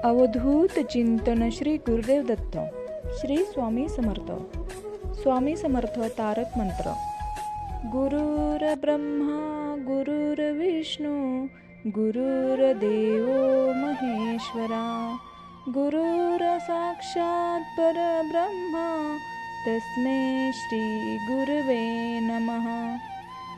अवधूत चिंतन श्री गुरुदेव दत्त. श्री स्वामी समर्थ. स्वामी समर्थ तारक मंत्र. गुरुर ब्रह्मा गुरुर्विष्णू गुरुर्देवो महेश्वरा गुरुर साक्षात् परब्रह्मा तस्मै श्री गुरुवे नमः.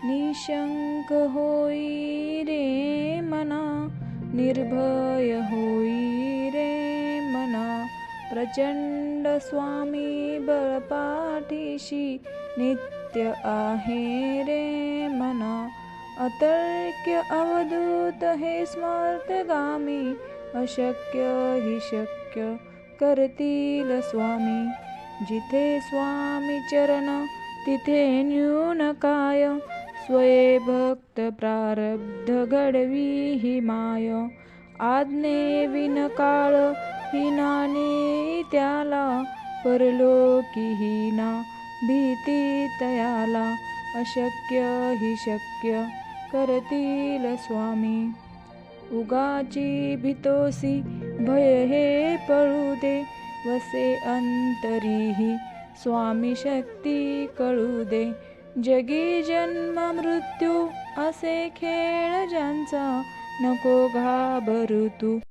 निशंक होई रे मना निर्भय होई रे मना प्रचंड स्वामी बळपाठीशी नित्य आहे रे मना. अतर्क्य अवधूत हे स्मर्तगामी अशक्य हि शक्य करतील स्वामी. जिथे स्वामी चरण तिथे न्यून काय स्वये भक्त प्रारब्ध घडवी ही माय. आज्ञे विन काळ ही नाने त्याला परलोकी ही ना भीती तयाला. अशक्य हि शक्य करतील स्वामी. उगाची भीतोसी भय हे पळू दे वसे अंतरीही स्वामी शक्ती कळू दे. जगी जन्म मृत्यू असे खेळ ज्यांचा नको घाबरू तू.